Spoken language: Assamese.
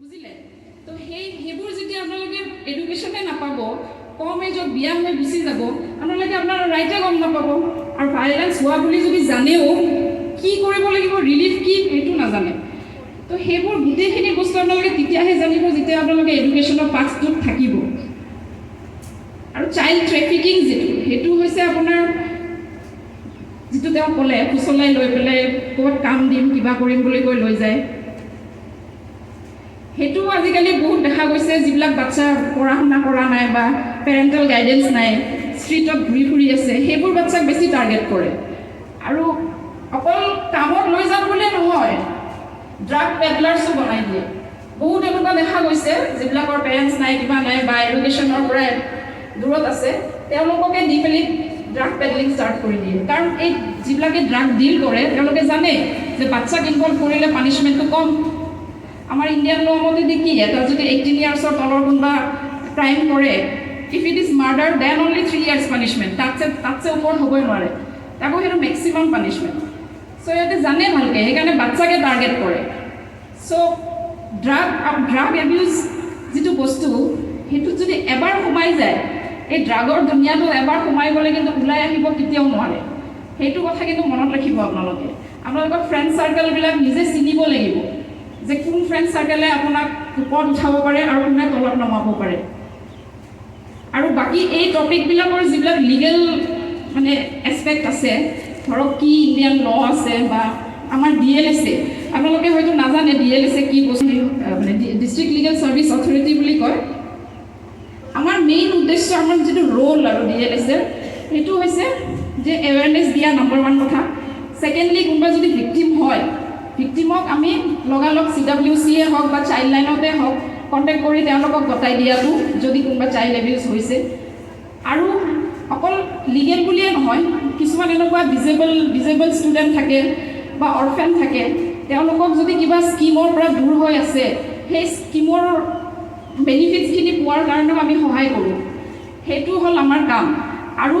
বুজিলে তো সেইবোৰ যেতিয়া আপোনালোকে এডুকেশ্যনে নাপাব কম এজত বিয়া হৈ গুচি যাব আপোনালোকে আপোনাৰ ৰাইটে গম নাপাব আৰু ভাইলেন্স হোৱা বুলি যদি জানেও কি কৰিব লাগিব ৰিলিফ কি সেইটো নাজানে তো সেইবোৰ গোটেইখিনি বস্তু আপোনালোকে তেতিয়াহে জানিব যেতিয়া আপোনালোকে এডুকেশ্যনৰ পাঠটোত থাকিব আৰু চাইল্ড ট্ৰেফিকিং সেইটো হৈছে আপোনাৰ যিটো তেওঁ ক'লে ফুচলাই লৈ পেলাই ক'ৰবাত কাম দিম কিবা কৰিম বুলি কৈ লৈ যায় সেইটো আজিকালি বহুত দেখা গৈছে যিবিলাক বাচ্চা পঢ়া শুনা কৰা নাই বা পেৰেণ্টেল গাইডেন্স নাই ষ্ট্ৰীটত ঘূৰি ফুৰি আছে সেইবোৰ বাচ্চাক বেছি টাৰ্গেট কৰে আৰু অকল কামত লৈ যাম বুলিয়ে নহয় ড্ৰাগ পেডলাৰ্ছো বনাই দিয়ে বহুত এনেকুৱা দেখা গৈছে যিবিলাকৰ পেৰেণ্টছ নাই কিবা নাই বা এডুকেশ্যনৰ পৰা দূৰত আছে তেওঁলোককে দি পেলাই ড্ৰাগ পেডলিং ষ্টাৰ্ট কৰি দিয়ে কাৰণ এই যিবিলাকে ড্ৰাগ ডিল কৰে তেওঁলোকে জানে যে বাচ্চাক ইনভলভ কৰিলে পানিছমেণ্টটো কম আমাৰ ইণ্ডিয়ান ল মতে কি এটা যদি 18 ইয়াৰ্ছৰ তলৰ কোনোবা ক্ৰাইম কৰে if it is murder then only 3 years punishment তাতছে ওপৰত হ'বই নোৱাৰে তাকো সেইটো মেক্সিমাম পানিছমেণ্ট চ' ইয়াতে জানে ভালকৈ সেইকাৰণে বাচ্চাকে টাৰ্গেট কৰে চ' ড্ৰাগ এবিউজ যিটো বস্তু সেইটোত যদি এবাৰ সোমাই যায় এই ড্ৰাগৰ দুনিয়াটো এবাৰ সোমাই গ'লে কিন্তু ওলাই আহিব কেতিয়াও নোৱাৰে সেইটো কথা কিন্তু মনত ৰাখিব আপোনালোকৰ ফ্ৰেণ্ড চাৰ্কেলবিলাক নিজে চিনিব লাগিব যে কোন ফ্ৰেণ্ড চাৰ্কেলে আপোনাক ওপৰত উঠাব পাৰে আৰু কোনে তলত নমাব পাৰে আৰু বাকী এই টপিকবিলাকৰ যিবিলাক লিগেল মানে এছপেক্ট আছে ধৰক কি ইণ্ডিয়ান ল আছে বা আমাৰ DLSA আপোনালোকে হয়তো নাজানে DLSA কি বস্তু মানে ডিষ্ট্ৰিক্ট লিগেল ছাৰ্ভিচ অথৰিটি বুলি কয় আমাৰ মেইন উদ্দেশ্য আমাৰ যিটো ৰোল আৰু DLSA সেইটো হৈছে যে এৱেৰনেছ দিয়া নম্বৰ 1 কথা ছেকেণ্ডলি কোনোবা যদি ভিক্টিম হয় ভিক্টিমক আমি লগালগ CWCয়ে হওক বা চাইল্ড লাইনতে হওক কণ্টেক্ট কৰি তেওঁলোকক গতাই দিয়াটো যদি কোনোবা চাইল্ড এবিউজ হৈছে আৰু অকল লিগেল বুলিয়ে নহয় কিছুমান এনেকুৱা ডিজেবল ষ্টুডেণ্ট থাকে বা অৰফেন থাকে তেওঁলোকক যদি কিবা স্কিমৰ পৰা দূৰ হৈ আছে সেই স্কিমৰ বেনিফিটছখিনি পোৱাৰ কাৰণেও আমি সহায় কৰোঁ সেইটো হ'ল আমাৰ কাম আৰু